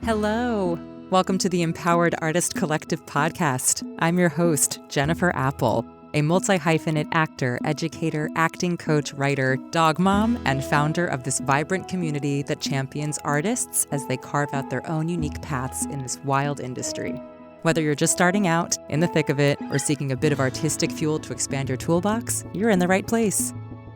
Hello. Welcome to the Empowered Artist Collective podcast. I'm your host, Jennifer Apple, a multi-hyphenate actor, educator, acting coach, writer, dog mom, and founder of this vibrant community that champions artists as they carve out their own unique paths in this wild industry. Whether you're just starting out, in the thick of it, or seeking a bit of artistic fuel to expand your toolbox, you're in the right place.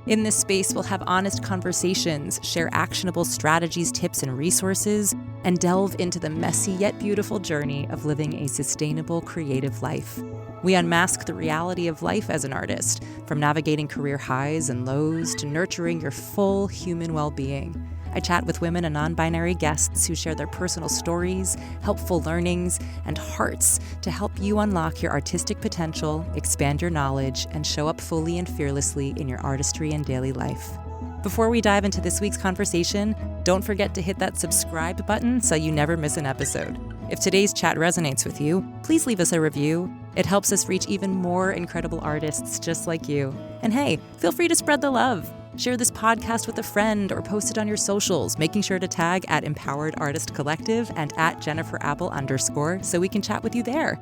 In this space, we'll have honest conversations, share actionable strategies, tips, and resources, and delve into the messy yet beautiful journey of living a sustainable, creative life. We unmask the reality of life as an artist, from navigating career highs and lows to nurturing your full human well-being. I chat with women and non-binary guests who share their personal stories, helpful learnings, and hearts to help you unlock your artistic potential, expand your knowledge, and show up fully and fearlessly in your artistry and daily life. Before we dive into this week's conversation, don't forget to hit that subscribe button so you never miss an episode. If today's chat resonates with you, please leave us a review. It helps us reach even more incredible artists just like you. And hey, feel free to spread the love. Share this podcast with a friend or post it on your socials, making sure to tag at Empowered Artist Collective and at @JenniferApple_ so we can chat with you there.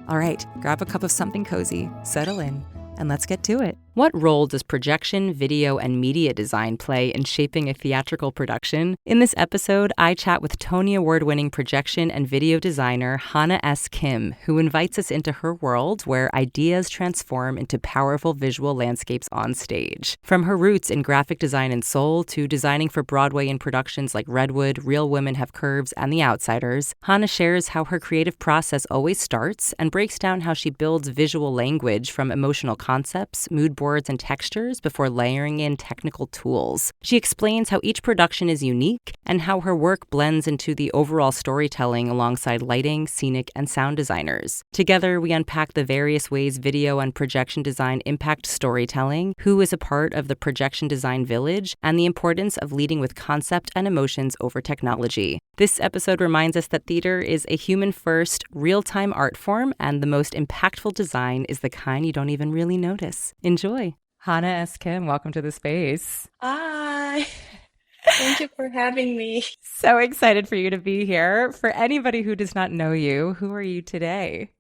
All right, grab a cup of something cozy, settle in, and let's get to it. What role does projection, video, and media design play in shaping a theatrical production? In this episode, I chat with Tony Award-winning projection and video designer Hana S. Kim, who invites us into her world where ideas transform into powerful visual landscapes on stage. From her roots in graphic design in Seoul to designing for Broadway in productions like Redwood, Real Women Have Curves, and The Outsiders, Hana shares how her creative process always starts and breaks down how she builds visual language from emotional concepts, mood boards, and textures before layering in technical tools. She explains how each production is unique and how her work blends into the overall storytelling alongside lighting, scenic, and sound designers. Together, we unpack the various ways video and projection design impact storytelling, who is a part of the projection design village, and the importance of leading with concept and emotions over technology. This episode reminds us that theater is a human-first, real-time art form, and the most impactful design is the kind you don't even really notice. Enjoy. Hana S. Kim, welcome to the space. Hi, thank you for having me. So excited for you to be here. For anybody who does not know you, who are you today?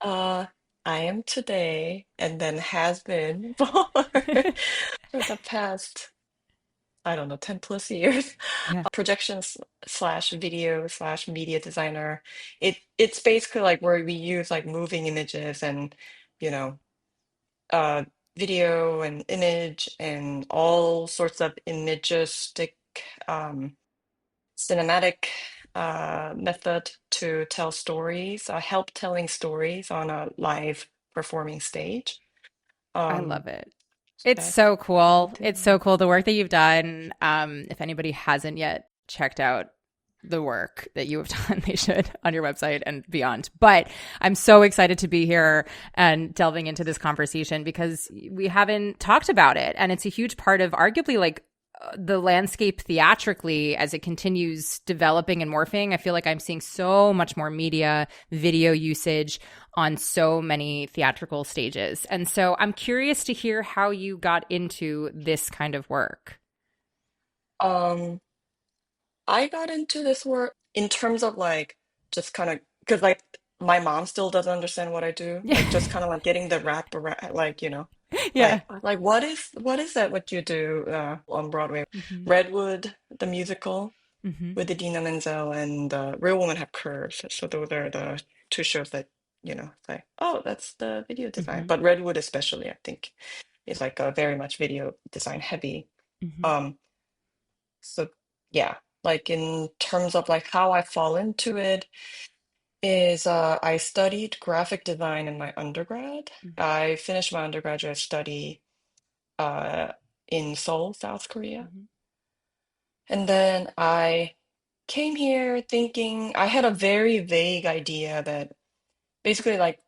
Uh, I am today and then has been for the past, I don't know, 10 plus years. Yeah, Projections slash video slash media designer. It's basically like where we use like moving images and, you know, uh, video and image and all sorts of imagistic um, cinematic method to tell stories, help telling stories on a live performing stage. I Um, love it. It's that's so what I cool. It's do. so cool. The work that you've done. If anybody hasn't yet checked out the work that you have done, they should on your website and beyond. But I'm so excited to be here and delving into this conversation because we haven't talked about it. And it's a huge part of arguably like the landscape theatrically as it continues developing and morphing. I feel like I'm seeing so much more media, video usage on so many theatrical stages. And so I'm curious to hear how you got into this kind of work. Um, I got into this work in terms of like just kind of because like my mom still doesn't understand what I do. Like just kind of like getting the wrap around, like Yeah. like what is that what you do on Broadway? Hmm. Redwood, the musical Hmm. with Idina Menzel and Real Women Have Curves. So those are the two shows that say, oh, that's the video design. Hmm. But Redwood especially, I think, is like a very much video design heavy. Hmm. Um, so yeah, like in terms of like how I fall into it is I studied graphic design in my undergrad. I finished my undergraduate study uh, in Seoul, South Korea. Hmm. And then I came here thinking I had a very vague idea that basically like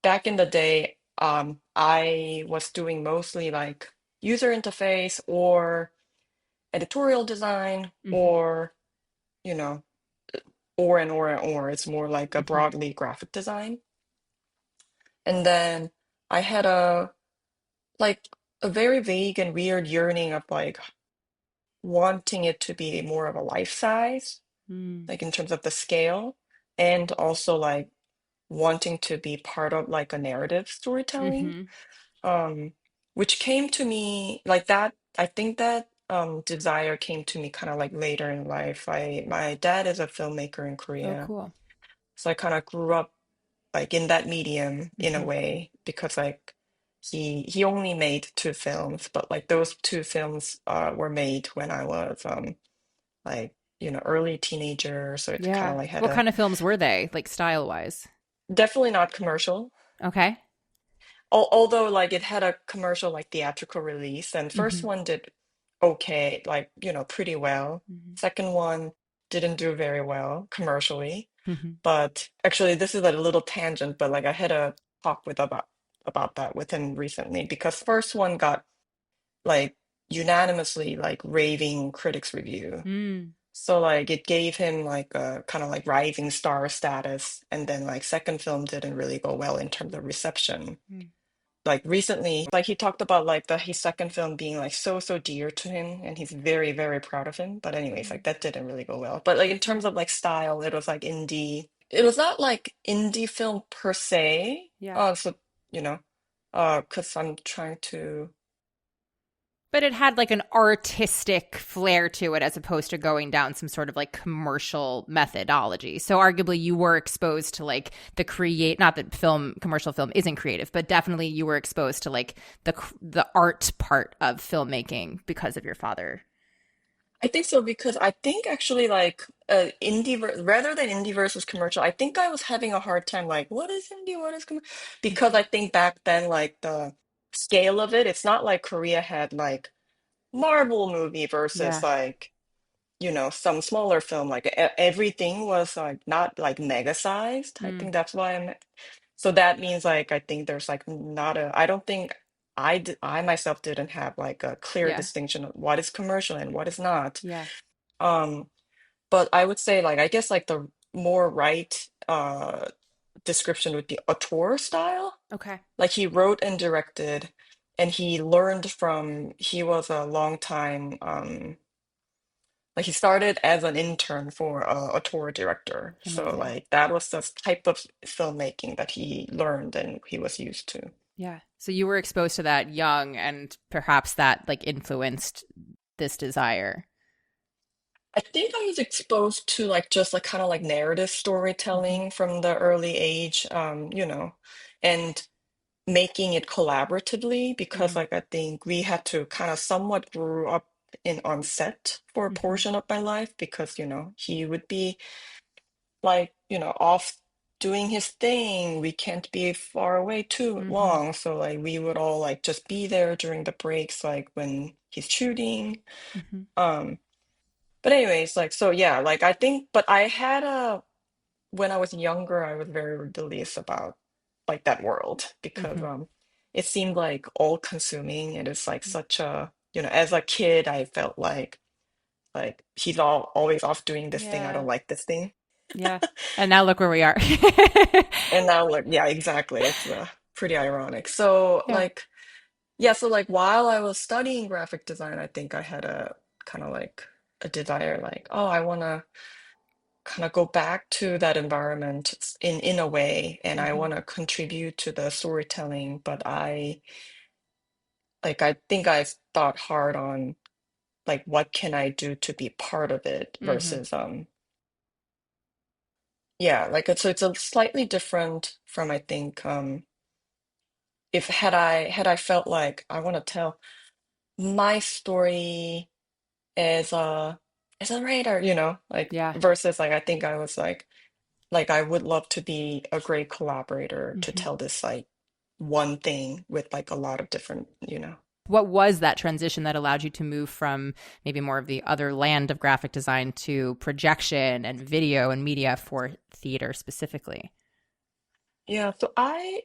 back in the day, I was doing mostly like user interface or editorial design Hmm. or, you know, or. It's more like a Hmm. broadly graphic design. And then I had like a very vague and weird yearning of like wanting it to be more of a life size. Mm. like in terms of the scale, and also like wanting to be part of like a narrative storytelling, Mm-hmm. um, which came to me like that. I think that desire came to me kind of like later in life. My dad is a filmmaker in Oh, Korea, cool. so I kind of grew up like in that medium in a Mm-hmm. way because like he only made two films, but like those two films were made when I was like early teenager, so it's kind Yeah. of like had What a kind of films were they, like style wise? definitely not commercial. Okay. Although like it had a commercial like theatrical release, and first Mm-hmm. one did okay, like pretty well. Mm-hmm. Second one didn't do very well commercially. Mm-hmm. But actually, this is a little tangent, but like I had a talk with about that with him recently because first one got like unanimously like raving critics review. Mm. So like it gave him like a kind of like rising star status, and then like second film didn't really go well in terms of reception. Mm. Like recently, like he talked about like his second film being like so dear to him, and he's very proud of him. But anyways, Mm. like that didn't really go well. But like in Yeah. terms of like style, it was like indie. It was not like indie film per se. Yeah. So you know, because I'm trying to. But it had like an artistic flair to it as opposed to going down some sort of like commercial methodology. So arguably you were exposed to like the create not that film commercial film isn't creative, but definitely you were exposed to like the art part of filmmaking because of your father. I think so because I think actually like rather than indie versus commercial, I think I was having a hard time like what is indie, what is because Mhm. I think back then like the scale of it, it's not like Korea had like Marvel movie versus Yeah. like some smaller film like everything was like not like mega sized. I Mm. think that's why I'm so that means like I think there's like not a I don't think I myself didn't have like a clear Yeah. distinction of what is commercial and what is not. Yeah. um but I would say like I guess like the more right description would be auteur style. Okay. Like he wrote and directed, and he learned from he was a long time like he started as an intern for a tour director. So Amazing. like that was the type of filmmaking that he learned and he was used to. Yeah. So you were exposed to that young and perhaps that like influenced this desire. I think I was exposed to like just like kind of like narrative Hmm. storytelling from the early age, and making it collaboratively because Mm. like I think we had to kind of somewhat grew up in on set for a Hmm. portion of my life because he would be like off doing his thing. We can't be far away too Hmm. long, so like we would all like just be there during the breaks like when he's shooting. Hmm. um but anyways, like so yeah, like I think but I had a when I was younger I was very rebellious about like that world because Hmm. it seemed like all consuming. It is like such a as a kid I felt like he's always off doing this thing, I Yeah. don't like this thing. Yeah. And now look where we are. And now, like, yeah, exactly. It's pretty ironic. So, Yeah. like, yeah, so like while I was studying graphic design, I think I had a kind of like a desire, like, oh, I want to kind of go back to that environment in a way, and I Hmm. want to contribute to the storytelling. But I think I thought hard on like what can I do to be part of it Hmm. versus yeah, like it's a slightly different from I think if had I felt like I want to tell my story as a writer, like Yeah. versus like I think I was like I would love to be a great collaborator to Hmm. tell this like one thing with like a lot of different, What was that transition that allowed you to move from maybe more of the other land of graphic design to projection and video and media for theater specifically? Yeah, so I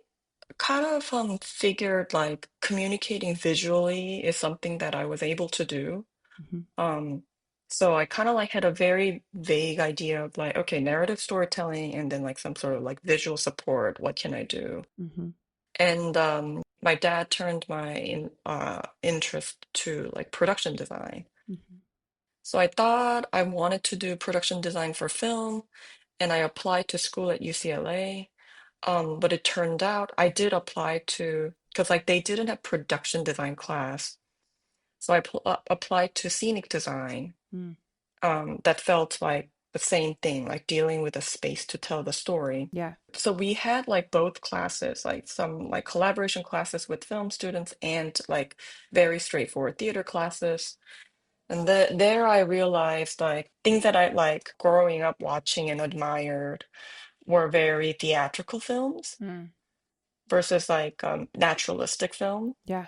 kind of figured like communicating visually is something that I was able to do. Hmm. Um, so I kind of like had a very vague idea of like, okay, narrative storytelling and then like some sort of like visual support. What can I do? Hmm. And my dad turned my interest to like production design. Hmm. So I thought I wanted to do production design for film, and I applied to school at UCLA. But it turned out I did apply to, because like they didn't have production design class. So I applied to scenic design. Mm. That felt like the same thing, like dealing with a space to tell the story. Yeah. So we had like both classes, like some like collaboration classes with film students and like very straightforward theater classes. And there I realized like things that I like growing up watching and admired were very theatrical films Mm. versus like naturalistic film. Yeah.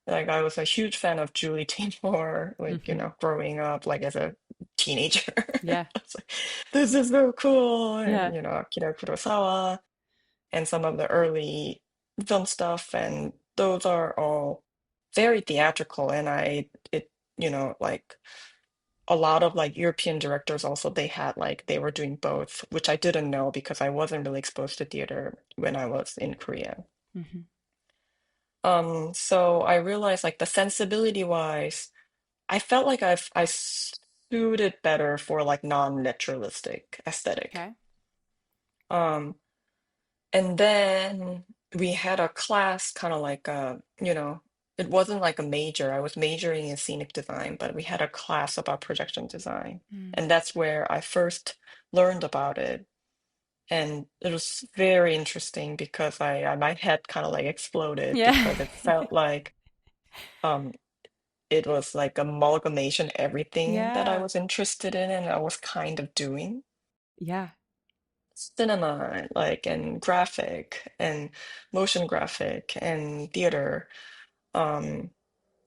Like I was a huge fan of Julie Taymor, like, Hmm. growing up like as a teenager. Yeah. I was like, this is so cool. And, Yeah. Akira Kurosawa and some of the early film stuff. And those are all very theatrical. And like a lot of like European directors also, they had like, they were doing both, which I didn't know because I wasn't really exposed to theater when I was in Korea. Hmm. So I realized like the sensibility wise, I felt like I suited better for like non-naturalistic aesthetic. Okay. Um, and then we had a class kind of like it wasn't like a major. I was majoring in scenic design, but we had a class about projection design. Mm. And that's where I first learned about it. And it was very interesting because my head kind of like exploded Yeah. because it felt like um it was like amalgamation everything that I Yeah. was interested in and I was kind of doing. Yeah. Cinema, like and graphic and motion graphic and theater. Um,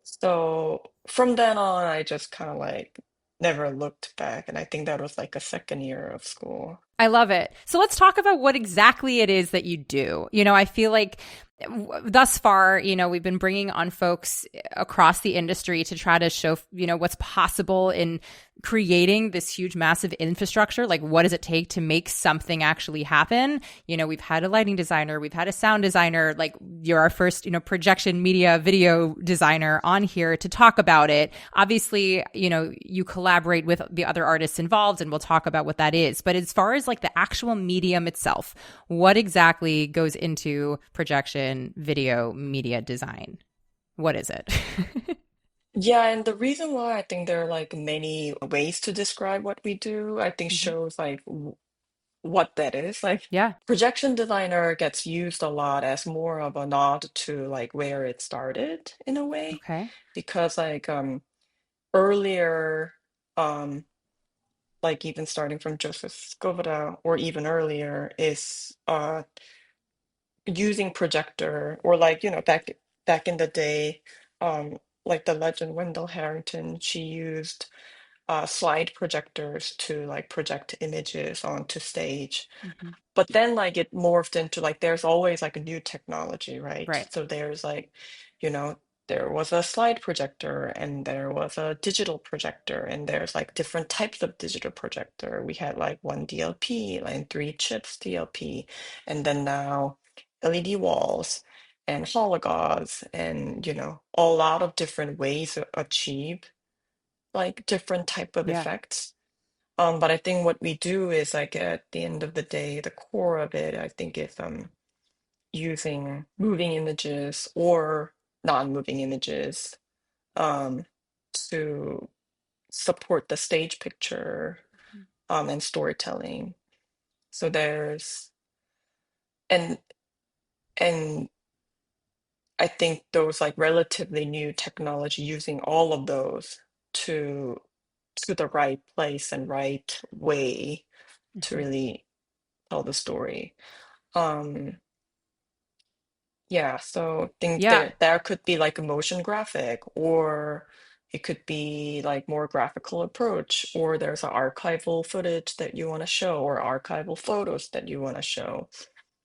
so from then on, I just kind of like never looked back. And I think that was like a second year of school. I love it. So let's talk about what exactly it is that you do. I feel like thus far, we've been bringing on folks across the industry to try to show, what's possible in creating this huge, massive infrastructure. Like, what does it take to make something actually happen? We've had a lighting designer, we've had a sound designer, like you're our first, projection media video designer on here to talk about it. Obviously, you collaborate with the other artists involved and we'll talk about what that is. But as far as like the actual medium itself, what exactly goes into projection video media design? What is it? Yeah, and the reason why I think there are like many ways to describe what we do, I think Hmm. shows like what that is. Like Yeah. projection designer gets used a lot as more of a nod to like where it started in a way, Okay. because like earlier um like even starting from Joseph Skovada or even earlier is using projector or like back in the day like the legend Wendell Harrington, she used slide projectors to like project images onto stage. Hmm. But then like it morphed into like there's always like a new technology, right? Right. So there's like, you know, there was a slide projector and there was a digital projector and there's like different types of digital projector. We had like one DLP and three chips DLP, and then now LED walls and hologauss and a lot of different ways to achieve like different type of Yeah. effects. But I think what we do is like at the end of the day, the core of it, I think is using moving images or non-moving images um to support the stage picture and storytelling. So there's and and I think those like relatively new technology using all of those to the right place and right way to Hmm. really tell the story. Um, yeah, so I think Yeah. there could be like a motion graphic, or it could be like more graphical approach, or there's an archival footage that you want to show, or archival photos that you want to show,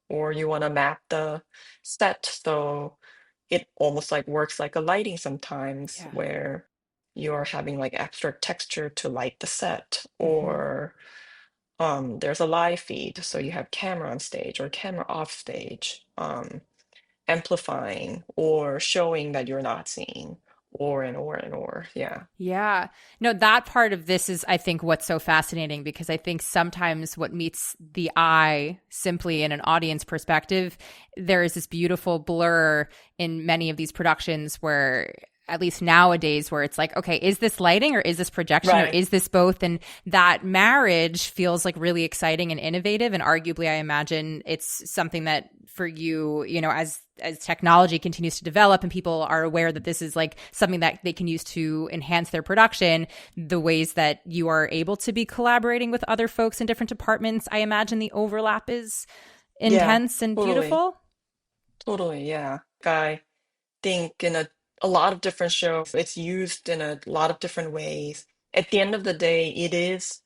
or you want to map the set so it almost like works like a lighting sometimes, Yeah. where you're having like extra texture to light the set, Hmm. or there's a live feed, so you have camera on stage or camera off stage, amplifying or showing that you're not seeing, or. Yeah. Yeah. No, that part of this is, I think, what's so fascinating because I think sometimes what meets the eye simply in an audience perspective, there is this beautiful blur in many of these productions where, at least nowadays, where it's like, okay, is this lighting or is this projection or Right. is this both? And that marriage feels like really exciting and innovative. And arguably, I imagine it's something that for you, as technology continues to develop and people are aware that this is like something that they can use to enhance their production, the ways that you are able to be collaborating with other folks in different departments, I imagine the overlap is Yeah, intense and totally. beautiful. Totally, yeah. I think in a lot of different shows, it's used in a lot of different ways. At the end of the day, it is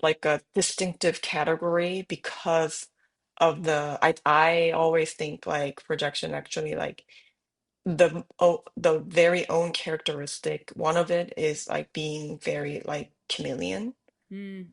like a distinctive category because of I always think like projection actually like the very own characteristic. One of it is like being very like chameleon, Mm,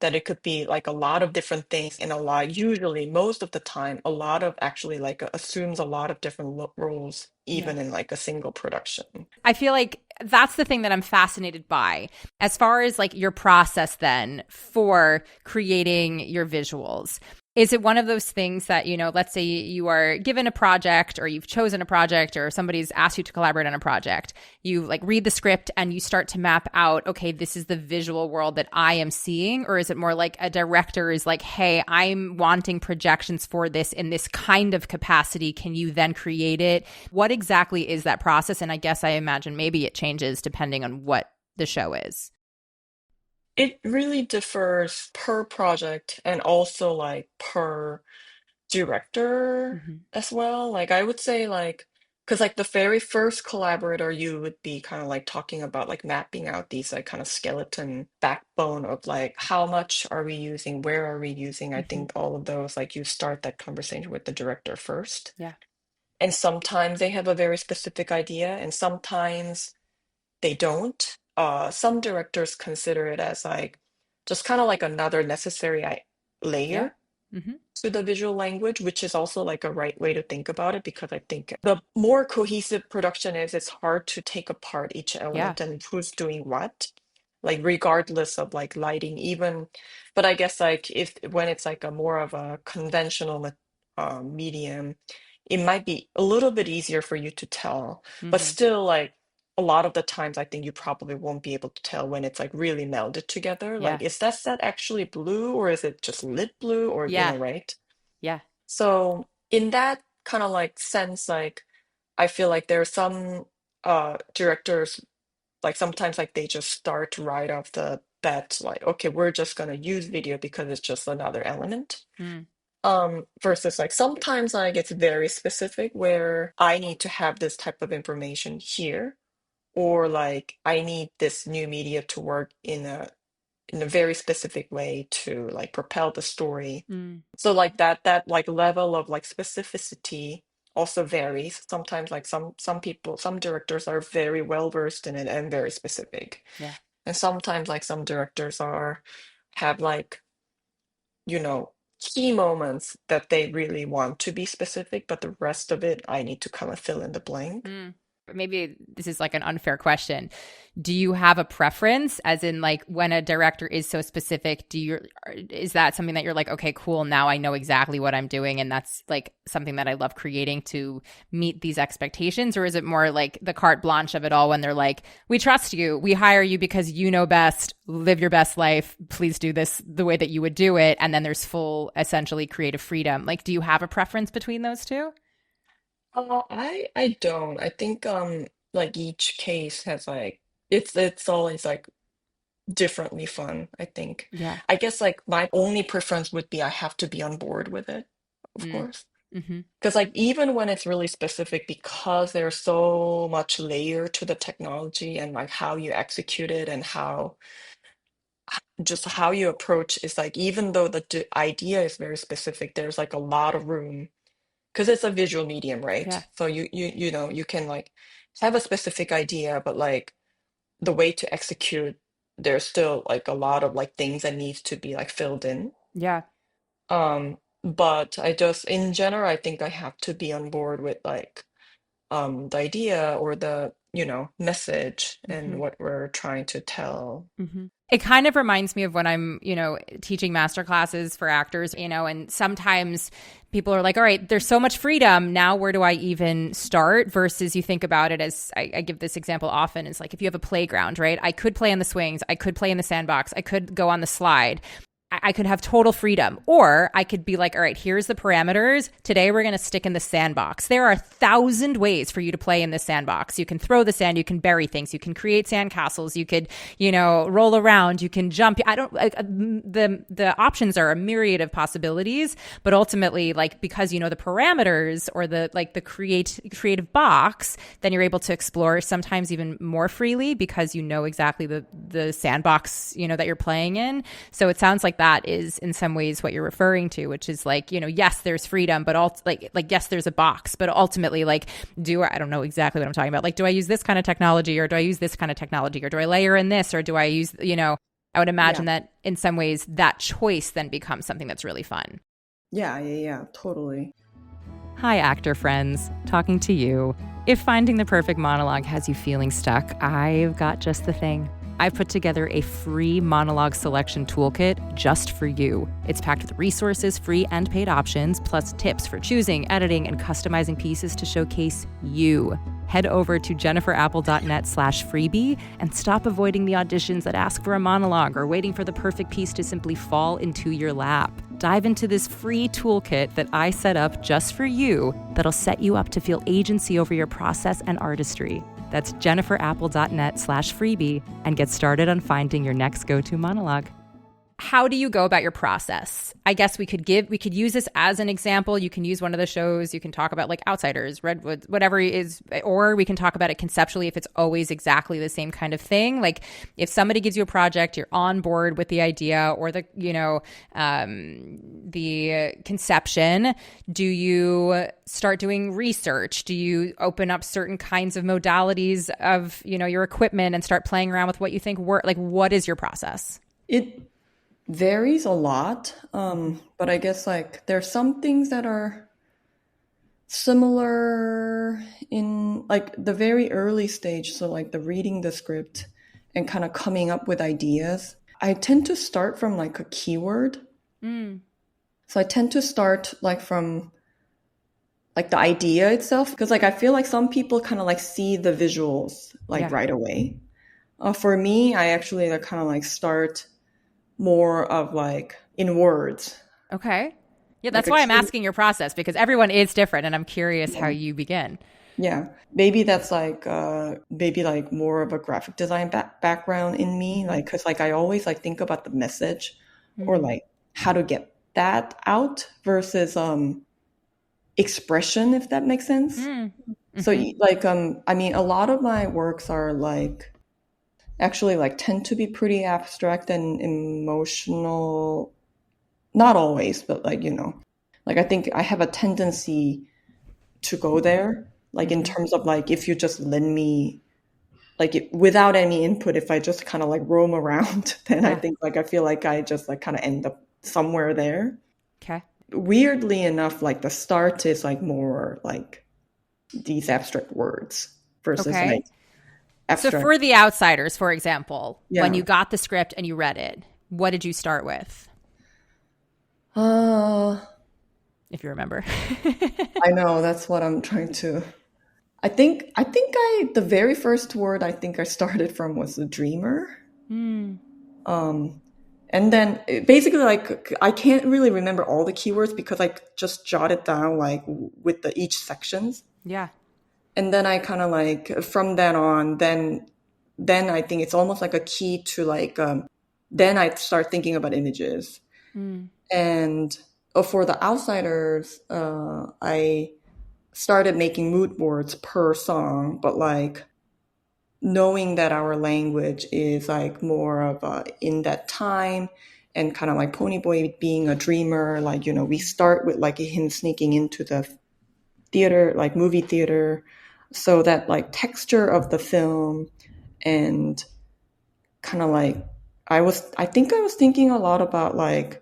that it could be like a lot of different things and a lot, usually most of the time, a lot of actually like assumes a lot of different roles, yeah. even in like a single production. I feel like that's the thing that I'm fascinated by. As far as like your process then for creating your visuals, is it one of those things that, let's say you are given a project or you've chosen a project or somebody's asked you to collaborate on a project, you like read the script and you start to map out, okay, this is the visual world that I am seeing? Or is it more like a director is like, hey, I'm wanting projections for this in this kind of capacity. Can you then create it? What exactly is that process? And I guess I imagine maybe it changes depending on what the show is. It really differs per project and also like per director Mm-hmm. as well. Like I would say like because like the very first collaborator you would be kind of like talking about like mapping out these like kind of skeleton backbone of like how much are we using, where are we using. I Mm-hmm. think all of those like you start that conversation with the director first. Yeah. And sometimes they have a very specific idea and sometimes they don't. Some directors consider it as like just kind of like another necessary Yeah. layer Mm-hmm. to the visual language, which is also like a right way to think about it because I think the more cohesive production is, it's hard to take apart each Yeah. element and who's doing what, like regardless of like lighting, even. But I guess like if when it's like a more of a conventional medium, it might be a little bit easier for you to tell, but Mm-hmm. still like a lot of the times I think you probably won't be able to tell when it's like really melded together. Yeah. Like, is that set actually blue or is it just lit blue or, Yeah. right? Yeah. So in that kind of like sense, like I feel like there are some directors like sometimes like they just start right off the bat, like, okay, we're just gonna use video because it's just another element. Mm. Versus like sometimes like it's very specific where I need to have this type of information here, or like I need this new media to work in a very specific way to like propel the story. Mm. So like that like level of like specificity also varies. Sometimes like some people, some directors are very well versed in it and very specific. Yeah. And sometimes like some directors are have like, you know, key moments that they really want to be specific, but the rest of it I need to kind of fill in the blank. Mm. Maybe this is like an unfair question. Do you have a preference, as in like when a director is so specific, is that something that you're like, okay, cool, now I know exactly what I'm doing and that's like something that I love creating to meet these expectations? Or is it more like the carte blanche of it all when they're like, we trust you, we hire you because you know best, live your best life, please do this the way that you would do it, and then there's full essentially creative freedom? Like, do you have a preference between those two? I don't. I think like each case has like it's always like differently fun, I think. Yeah. I guess like my only preference would be I have to be on board with it, of Mm. course. Mm-hmm. Because like even when it's really specific, because there's so much layer to the technology and like how you execute it and how just how you approach is like even though the idea is very specific, there's like a lot of room because it's a visual medium, right? Yeah. So you know you can like have a specific idea, but like the way to execute, there's still like a lot of like things that needs to be like filled in. Yeah. But I just in general, I think I have to be on board with like the idea or the message and Mm-hmm. what we're trying to tell. Mm-hmm. It kind of reminds me of when I'm, teaching master classes for actors, and sometimes people are like, all right, there's so much freedom. Now, where do I even start? Versus you think about it as I give this example often is like if you have a playground, right? I could play in the swings. I could play in the sandbox. I could go on the slide. I could have total freedom, or I could be like, all right, here's the parameters. Today, we're going to stick in the sandbox. There are 1,000 ways for you to play in the sandbox. You can throw the sand, you can bury things, you can create sandcastles, you could, roll around, you can jump. The options are a myriad of possibilities, but ultimately, like, because you know the parameters or the creative box, then you're able to explore sometimes even more freely because you know exactly the sandbox, that you're playing in. So it sounds like that is in some ways what you're referring to, which is like, yes, there's freedom, but yes, there's a box, but ultimately, like, I don't know exactly what I'm talking about. Like, do I use this kind of technology or do I use this kind of technology or do I layer in this or do I use, I would imagine that in some ways that choice then becomes something that's really fun. Yeah, totally. Hi, actor friends. Talking to you. If finding the perfect monologue has you feeling stuck, I've got just the thing. I've put together a free monologue selection toolkit just for you. It's packed with resources, free and paid options, plus tips for choosing, editing, and customizing pieces to showcase you. Head over to jenniferapple.net/freebie and stop avoiding the auditions that ask for a monologue or waiting for the perfect piece to simply fall into your lap. Dive into this free toolkit that I set up just for you that'll set you up to feel agency over your process and artistry. That's jenniferapple.net/freebie and get started on finding your next go-to monologue. How do you go about your process? I guess we could use this as an example. You can use one of the shows. You can talk about like Outsiders, Redwood, whatever it is, or we can talk about it conceptually if it's always exactly the same kind of thing. Like if somebody gives you a project, you're on board with the idea or the conception. Do you start doing research? Do you open up certain kinds of modalities of, your equipment and start playing around with what you think work? Like, what is your process? It varies a lot, but I guess like there's some things that are similar in like the very early stage. So like the reading the script and kind of coming up with ideas. I tend to start from like a keyword. So I tend to start like from like the idea itself, because like I feel like some people kind of like see the visuals like right away. For me, I actually like kind of like start more of like in words. Okay. Yeah, that's why I'm asking your process, because everyone is different and I'm curious how you begin. Yeah. Maybe that's like maybe like more of a graphic design background in me, like cuz like I always like think about the message or like how to get that out versus expression, if that makes sense. So like I mean a lot of my works are like actually like tend to be pretty abstract and emotional. Not always, but like, like I think I have a tendency to go there, like in terms of like if you just lend me like without any input, if I just kind of like roam around, then I think like I feel like I just like kind of end up somewhere there. Okay. Weirdly enough, like the start is like more like these abstract words versus like abstract. So for The Outsiders, for example, when you got the script and you read it, what did you start with? If you remember. I know, that's what I'm trying to. I think the very first word I think I started from was the dreamer. And then basically like I can't really remember all the keywords because I just jotted down like with the each sections. Yeah. And then I kind of like from then on, then I think it's almost like a key to like then I start thinking about images. And for The Outsiders, I started making mood boards per song, but like knowing that our language is like more of in that time and kind of like Ponyboy being a dreamer, like, we start with like him sneaking into the theater, like movie theater. So that like texture of the film and kind of like, I think I was thinking a lot about like,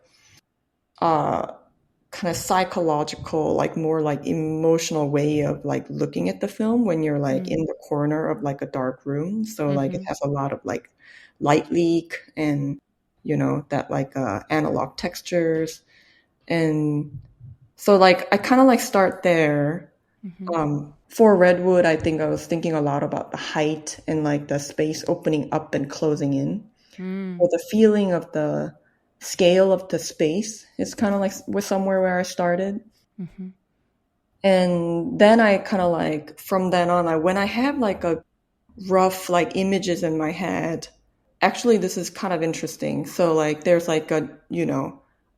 kind of psychological, like more like emotional way of like looking at the film when you're like in the corner of like a dark room. So like it has a lot of like light leak and that like analog textures. And so like I kind of like start there. For Redwood, I think I was thinking a lot about the height and like the space opening up and closing in. Or the feeling of the scale of the space is kind of like was somewhere where I started. And then I kind of like, from then on, when I have like a rough like images in my head, actually this is kind of interesting. So like there's like a,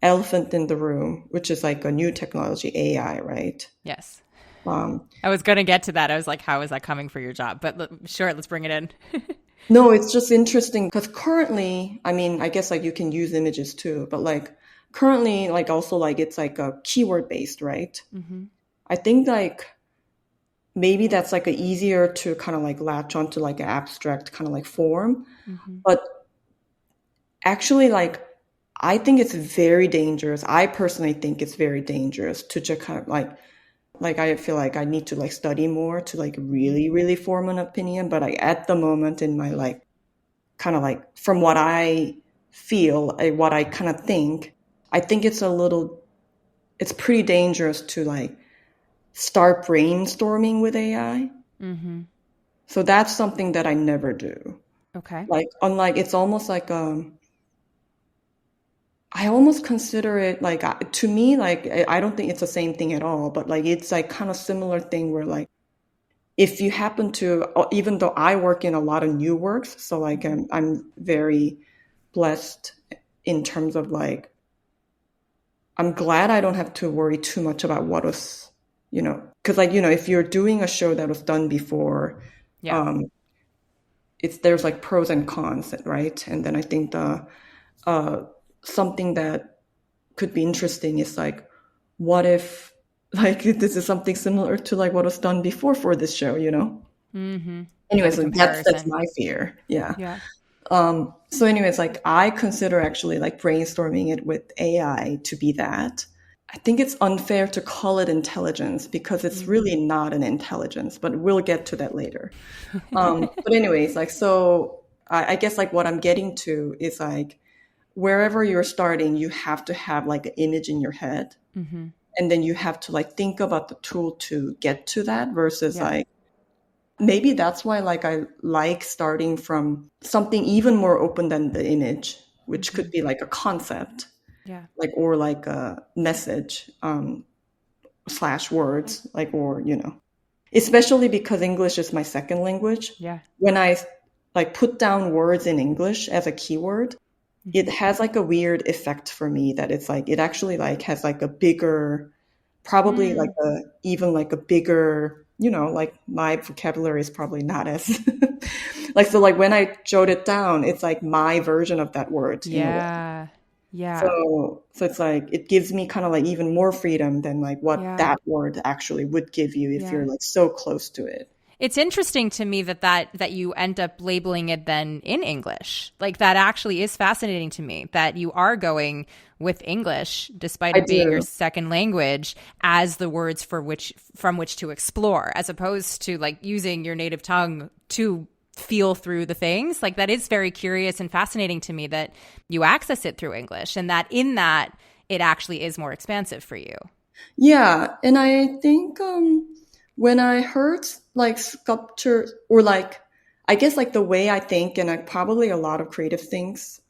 elephant in the room, which is like a new technology, AI, right? Yes. Um, I was going to get to that. I was like, how is that coming for your job? But sure, let's bring it in. No, it's just interesting because currently, I mean, I guess like you can use images too, but like currently, like also like it's like a keyword based, right? I think like maybe that's like a easier to kind of like latch onto like an abstract kind of like form. But actually, like I think it's very dangerous. I personally think it's very dangerous to just kind of like I feel like I need to like study more to like really, really form an opinion. But like at the moment in my like kind of like from what I feel, what I kind of think, I think it's pretty dangerous to like start brainstorming with AI. So that's something that I never do. Okay. Like unlike it's almost like I almost consider it like to me like I don't think it's the same thing at all, but like it's like kind of similar thing where like if you happen to, even though I work in a lot of new works, so like I'm very blessed in terms of like I'm glad I don't have to worry too much about what was, because like if you're doing a show that was done before, Yeah. there's like pros and cons, right? And then I think the something that could be interesting is like, what if like this is something similar to like what was done before for this show, Yeah, Anyways, the so that's comparison. my fear. Yeah. Yeah. So anyways, like I consider actually like brainstorming it with AI to be that. I think it's unfair to call it intelligence because it's really not an intelligence, but we'll get to that later. But anyways, like, so I guess like what I'm getting to is like wherever you're starting, you have to have like an image in your head. And then you have to like think about the tool to get to that versus Yeah. like, maybe that's why like I like starting from something even more open than the image, which could be like a concept, Yeah. like or like a message slash words, like or especially because English is my second language. Yeah. When I like put down words in English as a keyword, it has like a weird effect for me that it's like it actually like has like a bigger, probably like a even like a bigger, like my vocabulary is probably not as like so like when I jot it down, it's like my version of that word in a way. Yeah. Yeah. So it's like it gives me kind of like even more freedom than like what Yeah. that word actually would give you if you're Yeah. like so close to it. It's interesting to me that you end up labeling it then in English. Like that actually is fascinating to me that you are going with English, despite I it being your do. second language, as the words from which to explore, as opposed to like using your native tongue to feel through the things. Like that is very curious and fascinating to me that you access it through English and that in that it actually is more expansive for you. Yeah, and I think when I heard like sculpture or like I guess like the way I think and like probably a lot of creative things,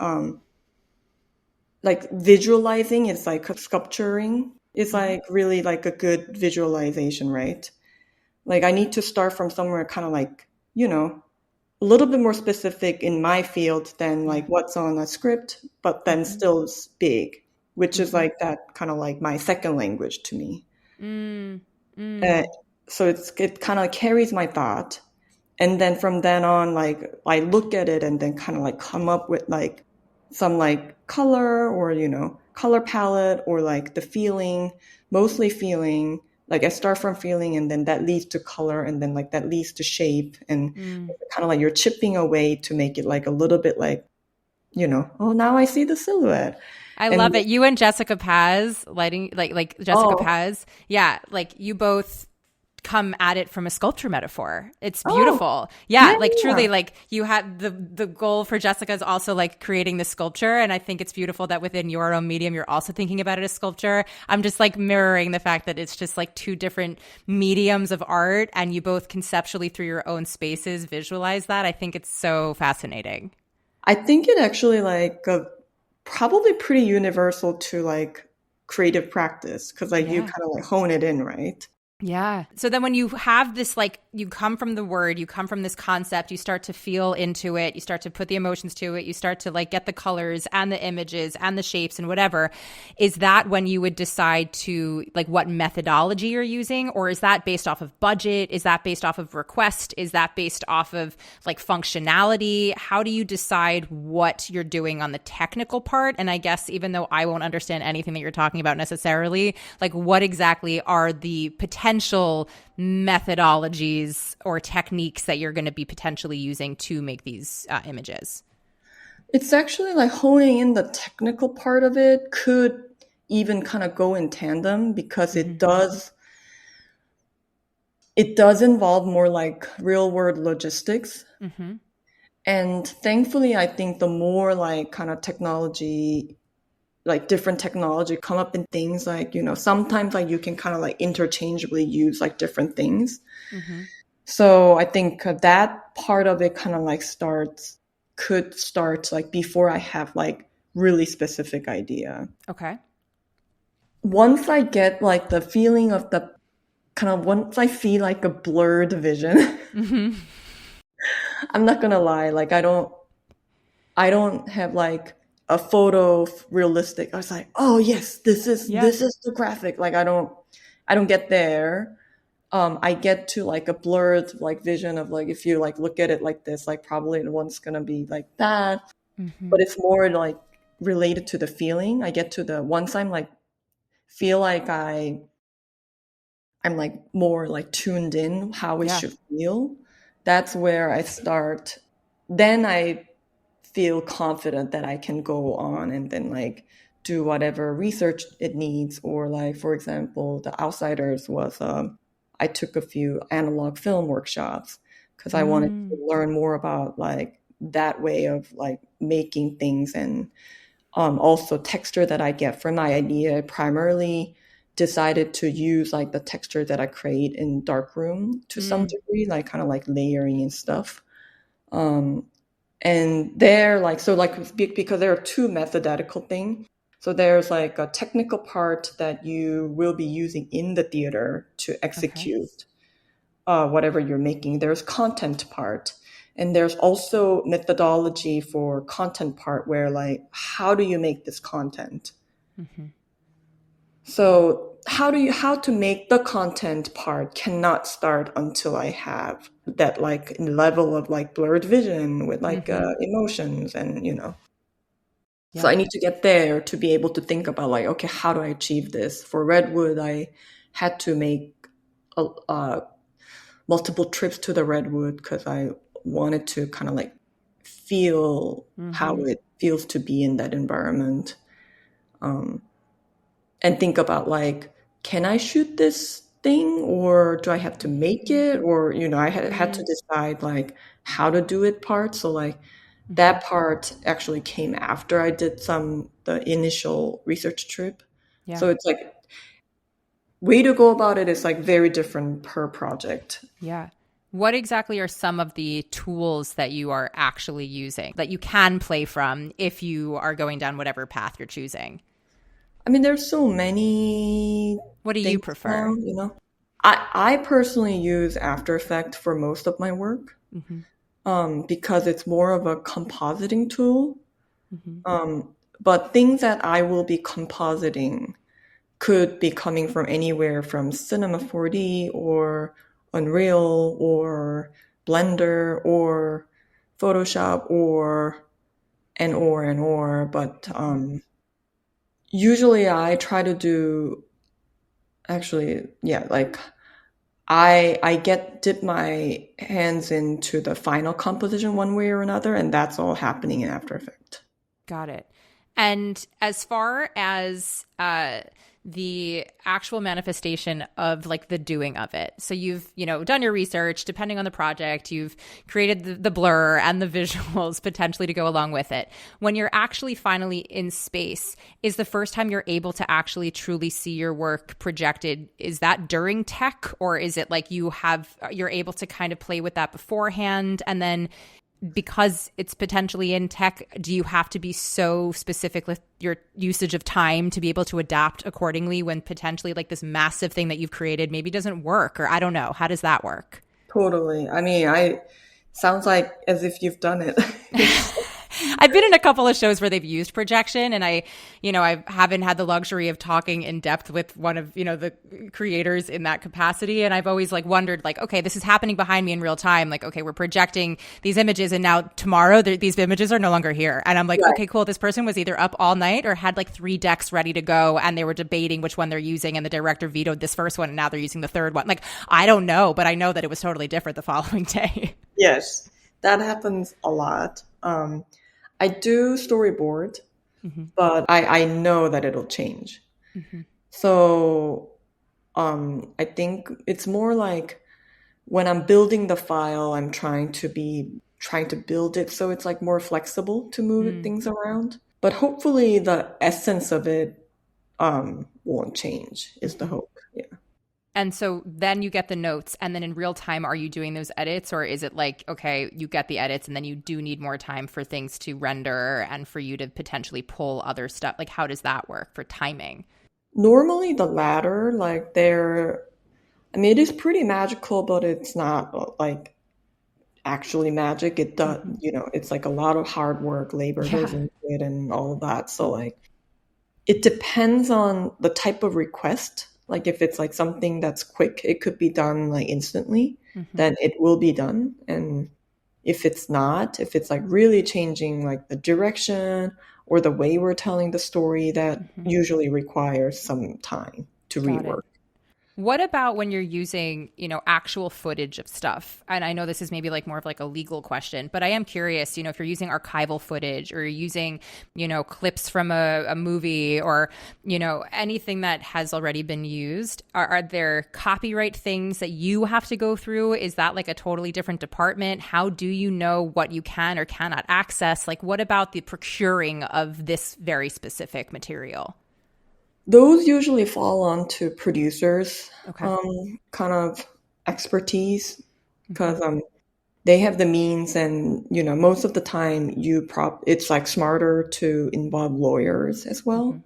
like visualizing is like sculpturing is like really like a good visualization, right? Like I need to start from somewhere kind of like, a little bit more specific in my field than Yeah. like what's on a script, but then still is big, which is like that kind of like my second language to me. Mm, Uh, mm, so it kind of carries my thought. And then from then on, like I look at it and then kind of like come up with like some like color or, color palette or like the feeling, mostly feeling. Like I start from feeling and then that leads to color and then like that leads to shape and mm. kind of like you're chipping away to make it like a little bit like, oh, now I see the silhouette. I And love it. You and Jessica Paz lighting, like Jessica oh, Paz. Yeah, like you both come at it from a sculpture metaphor. It's oh, beautiful. yeah, Yeah, like yeah. truly, like you had the goal for Jessica is also like creating the sculpture, and I think it's beautiful that within your own medium you're also thinking about it as sculpture. I'm just like mirroring the fact that it's just like two different mediums of art, and you both conceptually through your own spaces visualize that. I think it's so fascinating. I think it actually like probably pretty universal to like creative practice because like you Yeah. kind of like hone it in, right? Yeah. So then when you have this, like, you come from the word, you come from this concept, you start to feel into it, you start to put the emotions to it, you start to like get the colors and the images and the shapes and whatever. Is that when you would decide to like what methodology you're using? Or is that based off of budget? Is that based off of request? Is that based off of like functionality? How do you decide what you're doing on the technical part? And I guess even though I won't understand anything that you're talking about necessarily, like what exactly are the potential methodologies or techniques that you're going to be potentially using to make these images? It's actually like honing in the technical part of it could even kind of go in tandem because Mm-hmm. it does involve more like real world logistics. Mm-hmm. And thankfully, I think the more like kind of technology, like different technology come up in things like, sometimes like you can kind of like interchangeably use like different things. Mm-hmm. So I think that part of it kind of like could start like before I have like really specific idea. Okay. Once I get like the feeling of the kind of once I feel like a blurred vision, Mm-hmm. I'm not gonna lie, like I don't have like a photo realistic. I was like, oh yes, this is Yeah. this is the graphic. Like I don't get there. I get to like a blurred like vision of like if you like look at it like this, like probably one's gonna be like that. Mm-hmm. But it's more like related to the feeling. I get to the once I'm like feel like I'm like more like tuned in how it Yeah. should feel. That's where I start. Then I feel confident that I can go on and then like do whatever research it needs. Or like, for example, The Outsiders was, I took a few analog film workshops because I wanted to Mm. learn more about like that way of like making things and also texture that I get from my idea. I primarily decided to use like the texture that I create in darkroom to some Mm. degree, like kind of like layering and stuff. Um, and they're like, so like, because there are two methodological things. So there's like a technical part that you will be using in the theater to Okay. execute whatever you're making. There's content part. And there's also methodology for content part where like, how do you make this content? Mm-hmm. So how to make the content part cannot start until I have that like level of like blurred vision with like Mm-hmm. emotions and so Yeah. I need to get there to be able to think about like, okay, how do I achieve this? For Redwood, I had to make multiple trips to the Redwood because I wanted to kind of like feel how Mm-hmm. it feels to be in that environment. Um, and think about like, can I shoot this thing or do I have to make Mm-hmm. it? Or, I had to Mm. decide like how to do it part. So like Mm-hmm. that part actually came after I did the initial research trip. Yeah. So it's like way to go about it is like very different per project. Yeah. What exactly are some of the tools that you are actually using that you can play from if you are going down whatever path you're choosing? I mean, there's so many What do you things prefer? now. I personally use After Effects for most of my work Mm-hmm. because it's more of a compositing tool. Mm-hmm. But things that I will be compositing could be coming from anywhere from Cinema 4D or Unreal or Blender or Photoshop or. But Mm-hmm. usually I try to do actually, yeah, like I dip my hands into the final composition one way or another, and that's all happening in After Effects. Got it. And as far as the actual manifestation of like the doing of it. So you've, done your research, depending on the project, you've created the blur and the visuals potentially to go along with it. When you're actually finally in space, is the first time you're able to actually truly see your work projected, is that during tech, or is it like you're able to kind of play with that beforehand? And then because it's potentially in tech, do you have to be so specific with your usage of time to be able to adapt accordingly when potentially like this massive thing that you've created maybe doesn't work, or I don't know, how does that work? Totally. I mean, sounds like as if you've done it. I've been in a couple of shows where they've used projection, and I haven't had the luxury of talking in depth with one of, the creators in that capacity. And I've always like wondered, like, okay, this is happening behind me in real time. Like, okay, we're projecting these images, and now tomorrow these images are no longer here. And I'm like, right. Okay, cool. This person was either up all night or had like 3 decks ready to go, and they were debating which one they're using, and the director vetoed this first one, and now they're using the third one. Like, I don't know, but I know that it was totally different the following day. Yes, that happens a lot. I do storyboard, but I know that it'll change. So I think it's more like when I'm building the file, I'm trying to build it so it's like more flexible to move things around. But hopefully the essence of it won't change is the hope. Yeah. And so then you get the notes, and then in real time, are you doing those edits, or is it like, okay, you get the edits and then you do need more time for things to render and for you to potentially pull other stuff? Like, how does that work for timing? Normally the latter, like it is pretty magical, but it's not like actually magic. It does, it's like a lot of hard work, labor goes into it and all of that. So like, it depends on the type of request. Like if it's like something that's quick, it could be done like instantly, then it will be done. And if it's not, if it's like really changing like the direction or the way we're telling the story, that usually requires some time to rework. What about when you're using, actual footage of stuff? And I know this is maybe like more of like a legal question, but I am curious, if you're using archival footage or you're using, clips from a movie or, anything that has already been used, are there copyright things that you have to go through? Is that like a totally different department? How do you know what you can or cannot access? Like, what about the procuring of this very specific material? Those usually fall onto producers, kind of expertise, because they have the means, and most of the time it's like smarter to involve lawyers as well.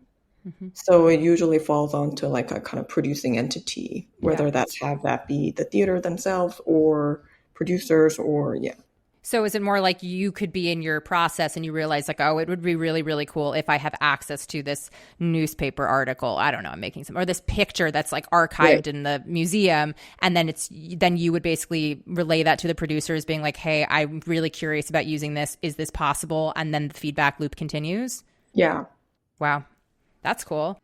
So it usually falls onto like a kind of producing entity, whether have that be the theater themselves or producers or So is it more like you could be in your process and you realize like, oh, it would be really, really cool if I have access to this newspaper article. I don't know, I'm making some, or this picture that's like archived in the museum. And then you would basically relay that to the producers being like, hey, I'm really curious about using this. Is this possible? And then the feedback loop continues. Yeah. Wow. That's cool.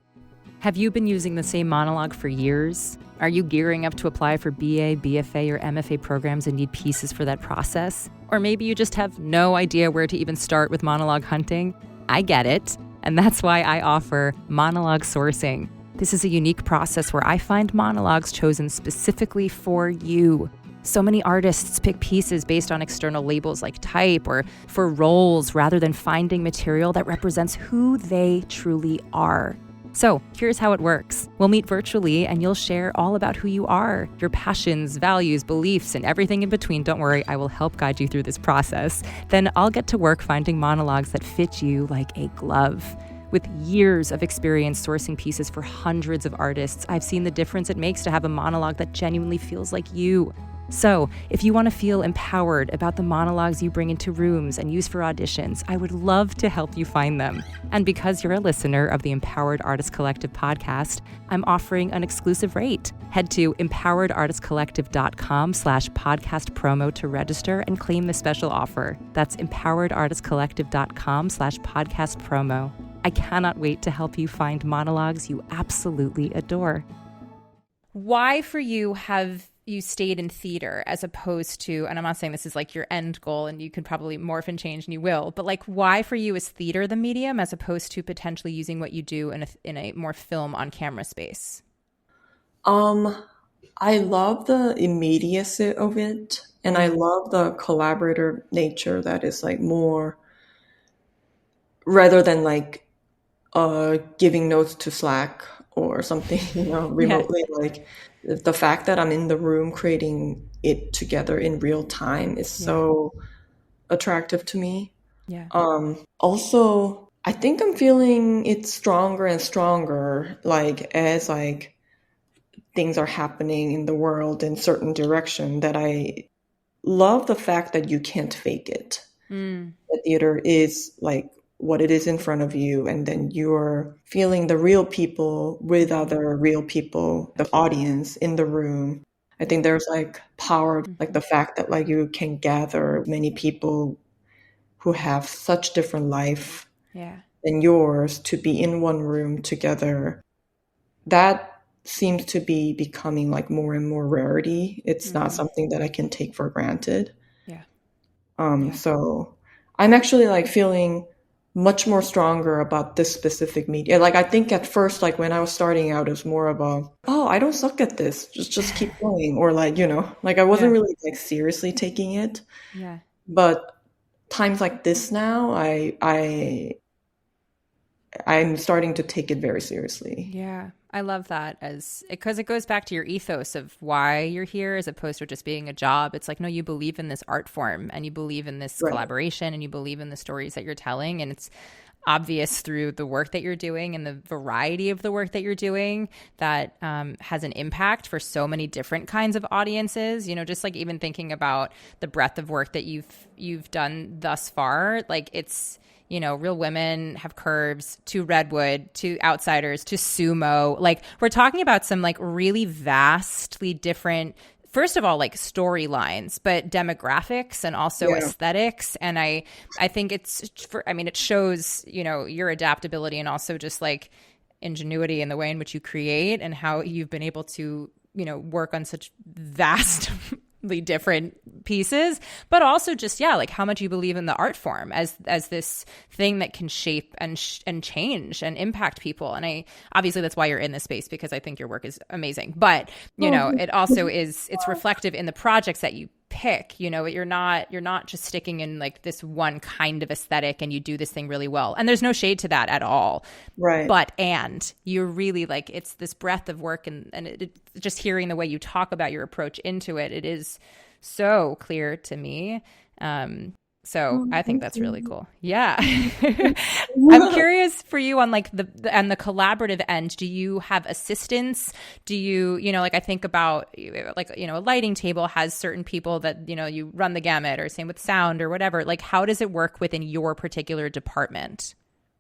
Have you been using the same monologue for years? Are you gearing up to apply for BA, BFA, or MFA programs and need pieces for that process? Or maybe you just have no idea where to even start with monologue hunting? I get it, and that's why I offer monologue sourcing. This is a unique process where I find monologues chosen specifically for you. So many artists pick pieces based on external labels like type or for roles rather than finding material that represents who they truly are. So here's how it works. We'll meet virtually and you'll share all about who you are, your passions, values, beliefs, and everything in between. Don't worry, I will help guide you through this process. Then I'll get to work finding monologues that fit you like a glove. With years of experience sourcing pieces for hundreds of artists, I've seen the difference it makes to have a monologue that genuinely feels like you. So, if you want to feel empowered about the monologues you bring into rooms and use for auditions, I would love to help you find them. And because you're a listener of the Empowered Artist Collective podcast, I'm offering an exclusive rate. Head to empoweredartistcollective.com/podcast promo to register and claim the special offer. That's empoweredartistcollective.com/podcast promo. I cannot wait to help you find monologues you absolutely adore. Why for you have you stayed in theater as opposed to, and I'm not saying this is like your end goal and you could probably morph and change and you will, but like why for you is theater the medium as opposed to potentially using what you do in a more film on camera space? I love the immediacy of it, and I love the collaborative nature that is like more rather than like giving notes to Slack or something, Yeah. remotely. Like the fact that I'm in the room creating it together in real time is Yeah. so attractive to me. Yeah. Also, I think I'm feeling it stronger and stronger, like as like things are happening in the world in certain direction that I love the fact that you can't fake it. Mm. The theater is like what it is in front of you, and then you're feeling the real people with other real people, the audience in the room. I think there's like power, like the fact that like you can gather many people who have such different life Yeah. than yours to be in one room together. That seems to be becoming like more and more rarity. It's not something that I can take for granted. Yeah. Yeah. So I'm actually like feeling much more stronger about this specific media. Like I think at first, like when I was starting out, it was more of a, oh, I don't suck at this. Just keep going. Or like, like I wasn't Yeah. really like seriously taking it. Yeah. But times like this now, I'm starting to take it very seriously. Yeah, I love that because it goes back to your ethos of why you're here as opposed to just being a job. It's like, no, you believe in this art form and you believe in this Right. collaboration and you believe in the stories that you're telling. And it's obvious through the work that you're doing and the variety of the work that you're doing that has an impact for so many different kinds of audiences. Just like even thinking about the breadth of work that you've done thus far, like it's, Real Women Have Curves, to Redwood, to Outsiders, to Sumo. Like we're talking about some like really vastly different, first of all, like storylines, but demographics and also Yeah. aesthetics. And I think it shows, your adaptability and also just like ingenuity in the way in which you create and how you've been able to, work on such vastly different pieces, but also just, like how much you believe in the art form as this thing that can shape and change and impact people. And obviously that's why you're in this space, because I think your work is amazing, but it also it's reflective in the projects that you pick. You're not just sticking in like this one kind of aesthetic and you do this thing really well. And there's no shade to that at all. Right. And you're really like, it's this breadth of work and just hearing the way you talk about your approach into it, it is so clear to me. So I think that's really cool. Yeah. I'm curious for you on like the collaborative end. Do you have assistants? Do you, like I think about like, a lighting table has certain people that, you run the gamut, or same with sound or whatever. Like how does it work within your particular department?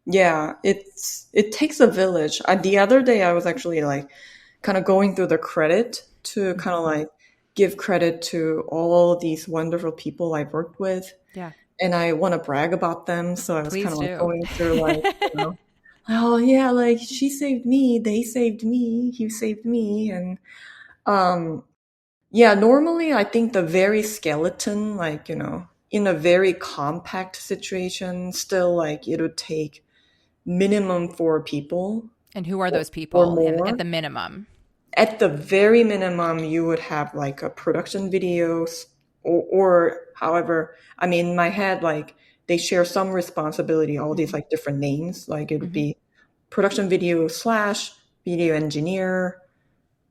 Yeah, it takes a village. The other day I was actually like kind of going through the credit to kind of like give credit to all these wonderful people I've worked with. Yeah. And I want to brag about them. So I was Please kind of like do. going through like, oh yeah, like she saved me, they saved me, he saved me. And yeah, normally I think the very skeleton, like, in a very compact situation, still like it would take minimum 4 people And who are those or people at more. the minimum? At the very minimum, you would have like a production videos or however, I mean, in my head, like they share some responsibility, all these like different names. Like it would be production video slash video engineer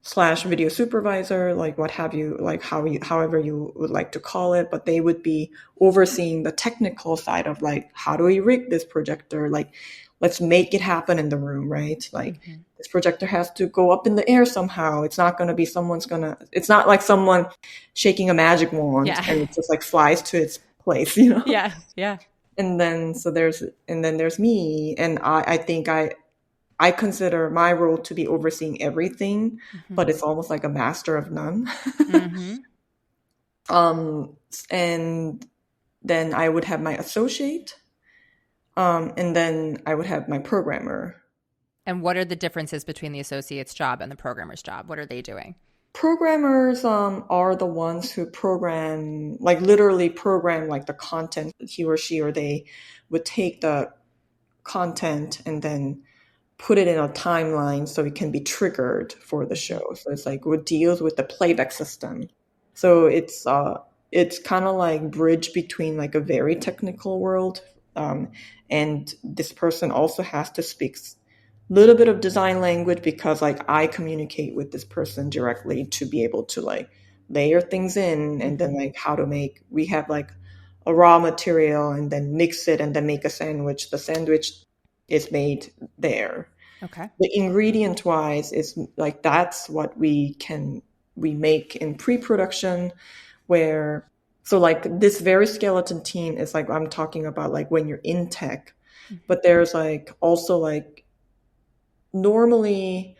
slash video supervisor, like what have you, like however you would like to call it. But they would be overseeing the technical side of like, how do we rig this projector? Like, let's make it happen in the room, right? Like this projector has to go up in the air somehow. It's not going to be it's not like someone shaking a magic wand Yeah. and it just like flies to its place, Yeah. Yeah. And then there's me, and I think I consider my role to be overseeing everything, but it's almost like a master of none. And then I would have my associate, and then I would have my programmer. And what are the differences between the associate's job and the programmer's job? What are they doing? Programmers are the ones who program, like literally program like the content. He or she or they would take the content and then put it in a timeline so it can be triggered for the show. So it's like what deals with the playback system. So it's kind of like bridge between like a very technical world, and this person also has to speak little bit of design language because like I communicate with this person directly to be able to like layer things in and then like how to make, we have like a raw material and then mix it and then make a sandwich. The sandwich is made there. Okay. The ingredient wise is like that's what we make in pre-production, where so like this very skeleton team is like I'm talking about like when you're in tech, but there's like also like normally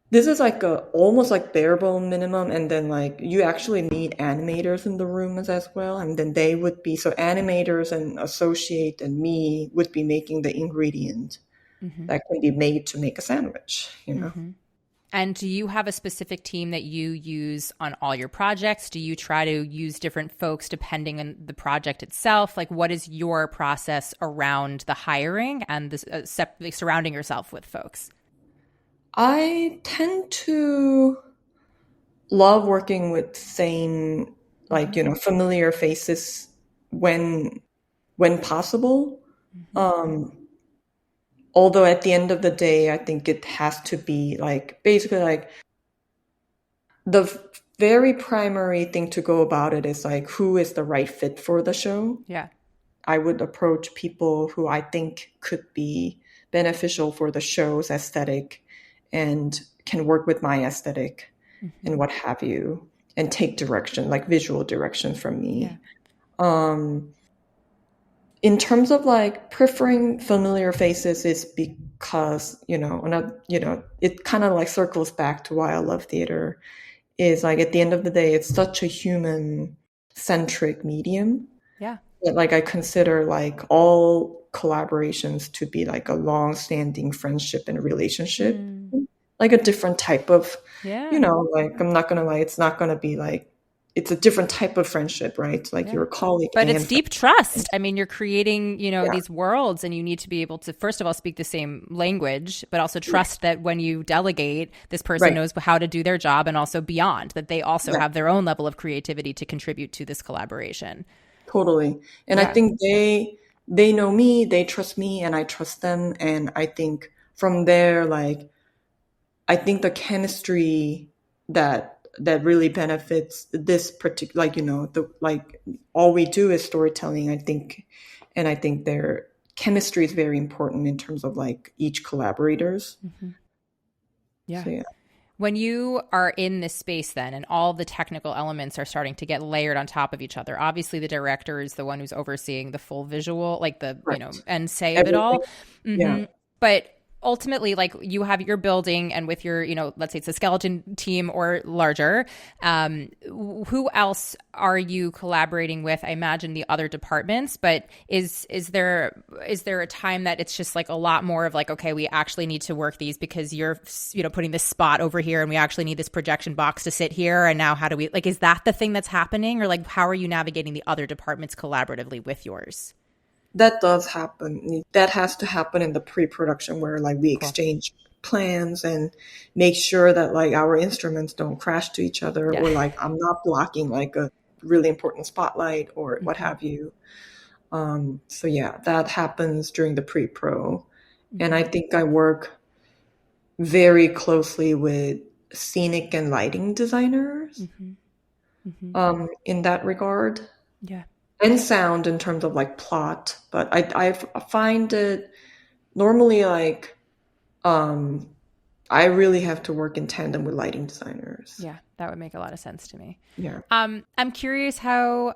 this is like a almost like bare bone minimum, and then like you actually need animators in the rooms as well, and then they would be, so animators and associate and me would be making the ingredient that can be made to make a sandwich, you know. And do you have a specific team that you use on all your projects? Do you try to use different folks depending on the project itself? Like, what is your process around the hiring and the surrounding yourself with folks? I tend to love working with same, like, you know, familiar faces when possible. Although at the end of the day, I think it has to be like basically like the very primary thing to go about it is like who is the right fit for the show. Yeah. I would approach people who I think could be beneficial for the show's aesthetic and can work with my aesthetic and what have you, and take direction, like visual direction from me. Yeah. In terms of like preferring familiar faces is because, you know, it kind of like circles back to why I love theater, is like at the end of the day, it's such a human centric medium. Yeah. That like I consider like all collaborations to be like a long standing friendship and relationship, like a different type of, you know, like I'm not going to lie, it's not going to be like, it's a different type of friendship, right? Like you're a colleague. But it's deep trust. I mean, you're creating, you know, these worlds, and you need to be able to, first of all, speak the same language, but also trust that when you delegate, this person knows how to do their job, and also beyond, that they also have their own level of creativity to contribute to this collaboration. Totally. And I think they know me, they trust me, and I trust them. And I think from there, like, I think the chemistry that really benefits this particular, like, you know, the, like all we do is storytelling, I think. And I think their chemistry is very important in terms of like each collaborators. Yeah. So, yeah. When you are in this space then, and all the technical elements are starting to get layered on top of each other, obviously the director is the one who's overseeing the full visual, like the, you know, and say of it all. Yeah. But ultimately, like you have your building, and with your, you know, let's say it's a skeleton team or larger, who else are you collaborating with? I imagine the other departments, but is there a time that it's just like a lot more of like, okay, we actually need to work these because you're, you know, putting this spot over here and we actually need this projection box to sit here, and now how do we, like, is that the thing that's happening, or like how are you navigating the other departments collaboratively with yours? That does happen. That has to happen in the pre-production, where like we exchange plans and make sure that like our instruments don't crash to each other, or like I'm not blocking like a really important spotlight or what have you. So yeah, that happens during the pre-pro. And I think I work very closely with scenic and lighting designers in that regard. Yeah. And sound in terms of like plot, but I find it normally like I really have to work in tandem with lighting designers. Yeah, that would make a lot of sense to me. Yeah. I'm curious how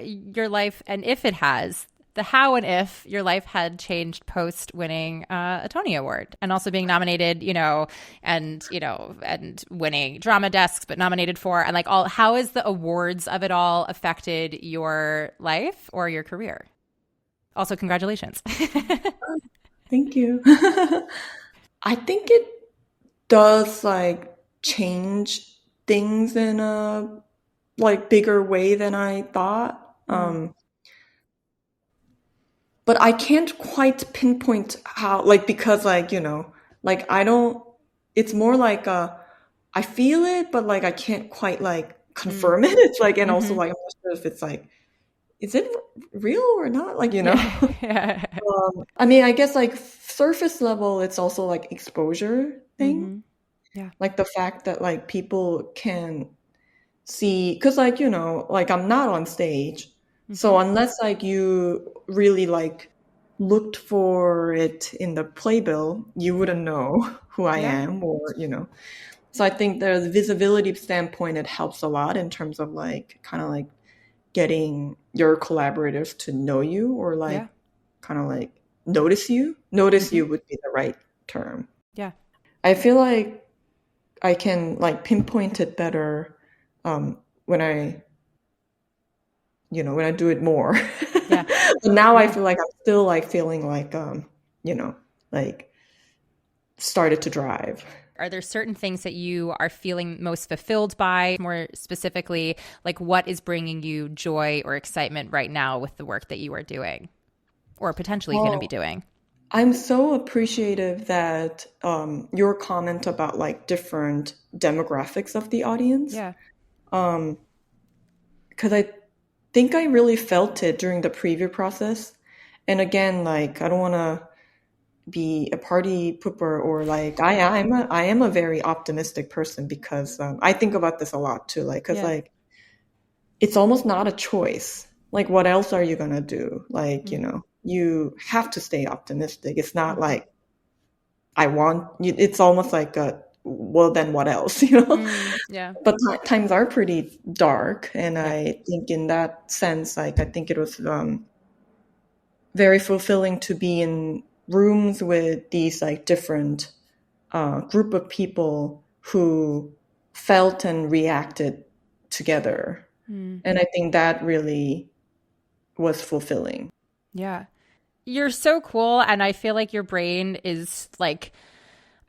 your life, and if it has, the how and if your life had changed post winning a Tony Award, and also being nominated, and winning Drama Desks, but nominated for, and like all, how has the awards of it all affected your life or your career? Also, congratulations. Thank you. I think it does like change things in a like bigger way than I thought. But I can't quite pinpoint how, like, because like, like I don't, it's more like I feel it, but like I can't quite like confirm it. It's like, and also like I'm not sure if it's like, is it real or not? Like, Yeah. I mean, I guess like surface level, it's also like exposure thing. Yeah. Like the fact that like people can see, because like, like I'm not on stage. So unless like you really like looked for it in the playbill, you wouldn't know who I am or, So I think the visibility standpoint, it helps a lot in terms of like kind of like getting your collaborators to know you or like kind of like notice you. Notice you would be the right term. Yeah. I feel like I can like pinpoint it better when I do it more. Yeah. But now I feel like I'm still like feeling like like started to drive. Are there certain things that you are feeling most fulfilled by? More specifically, like what is bringing you joy or excitement right now with the work that you are doing or potentially going to be doing? I'm so appreciative that your comment about like different demographics of the audience. Yeah. Because I think I really felt it during the preview process. And again, like I don't want to be a party pooper or like I am a very optimistic person because I think about this a lot too. Like, because like it's almost not a choice. Like, what else are you gonna do? Like, you have to stay optimistic. It's not like it's almost like well, then what else? Yeah. But times are pretty dark, and I think in that sense, like I think it was very fulfilling to be in rooms with these like different group of people who felt and reacted together. And I think that really was fulfilling. Yeah. You're so cool. And I feel like your brain is like,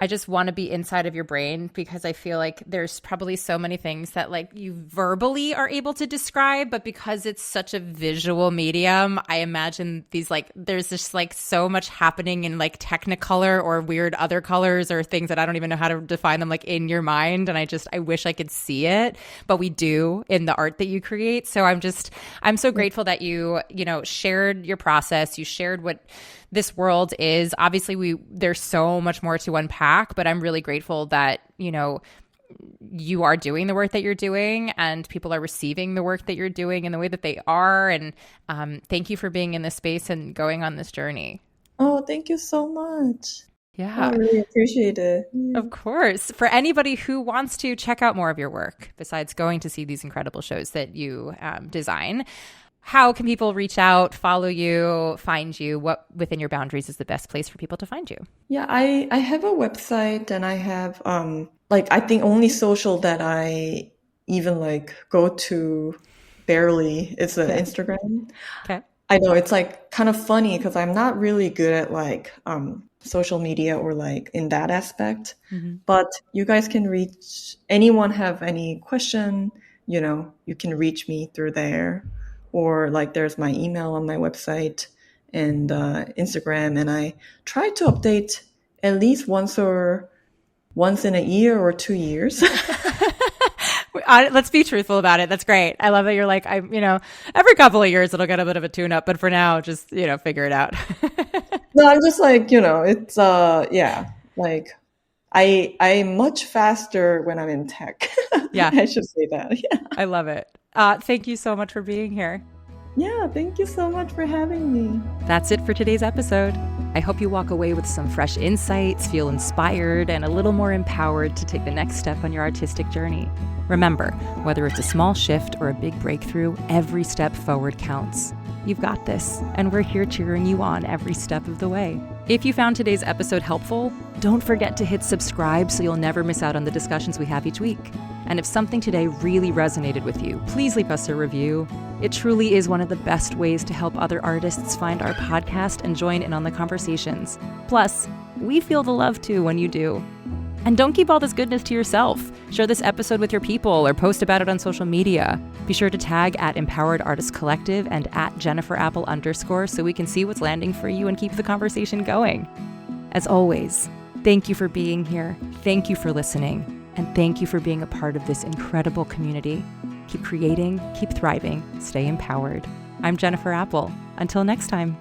I just want to be inside of your brain because I feel like there's probably so many things that like you verbally are able to describe, but because it's such a visual medium, I imagine these like, there's just like so much happening in like technicolor or weird other colors or things that I don't even know how to define them like in your mind. And I wish I could see it, but we do in the art that you create. So I'm so grateful that you shared your process. You shared what this world is. Obviously there's so much more to unpack, but I'm really grateful that, you are doing the work that you're doing and people are receiving the work that you're doing in the way that they are. And thank you for being in this space and going on this journey. Oh, thank you so much. Yeah. I really appreciate it. Of course. For anybody who wants to check out more of your work, besides going to see these incredible shows that you design, how can people reach out, follow you, find you? What within your boundaries is the best place for people to find you? Yeah, I have a website and I have like I think only social that I even like go to barely is Instagram. Okay. I know it's like kind of funny because I'm not really good at like social media or like in that aspect. But you guys can reach anyone have any question, you can reach me through there. Or like there's my email on my website and Instagram, and I try to update at least once in a year or 2 years. Let's be truthful about it. That's great. I love that you're like, every couple of years it'll get a bit of a tune up, but for now, just, figure it out. No, I'm just like, it's, like I'm much faster when I'm in tech. Yeah. I should say that. Yeah. I love it. Thank you so much for being here. Yeah, thank you so much for having me. That's it for today's episode. I hope you walk away with some fresh insights, feel inspired, and a little more empowered to take the next step on your artistic journey. Remember, whether it's a small shift or a big breakthrough, every step forward counts. You've got this, and we're here cheering you on every step of the way. If you found today's episode helpful, don't forget to hit subscribe so you'll never miss out on the discussions we have each week. And if something today really resonated with you, please leave us a review. It truly is one of the best ways to help other artists find our podcast and join in on the conversations. Plus, we feel the love too when you do. And don't keep all this goodness to yourself. Share this episode with your people or post about it on social media. Be sure to tag at Empowered Artist Collective and at @JenniferApple_ so we can see what's landing for you and keep the conversation going. As always, thank you for being here. Thank you for listening. And thank you for being a part of this incredible community. Keep creating, keep thriving, stay empowered. I'm Jennifer Apple. Until next time.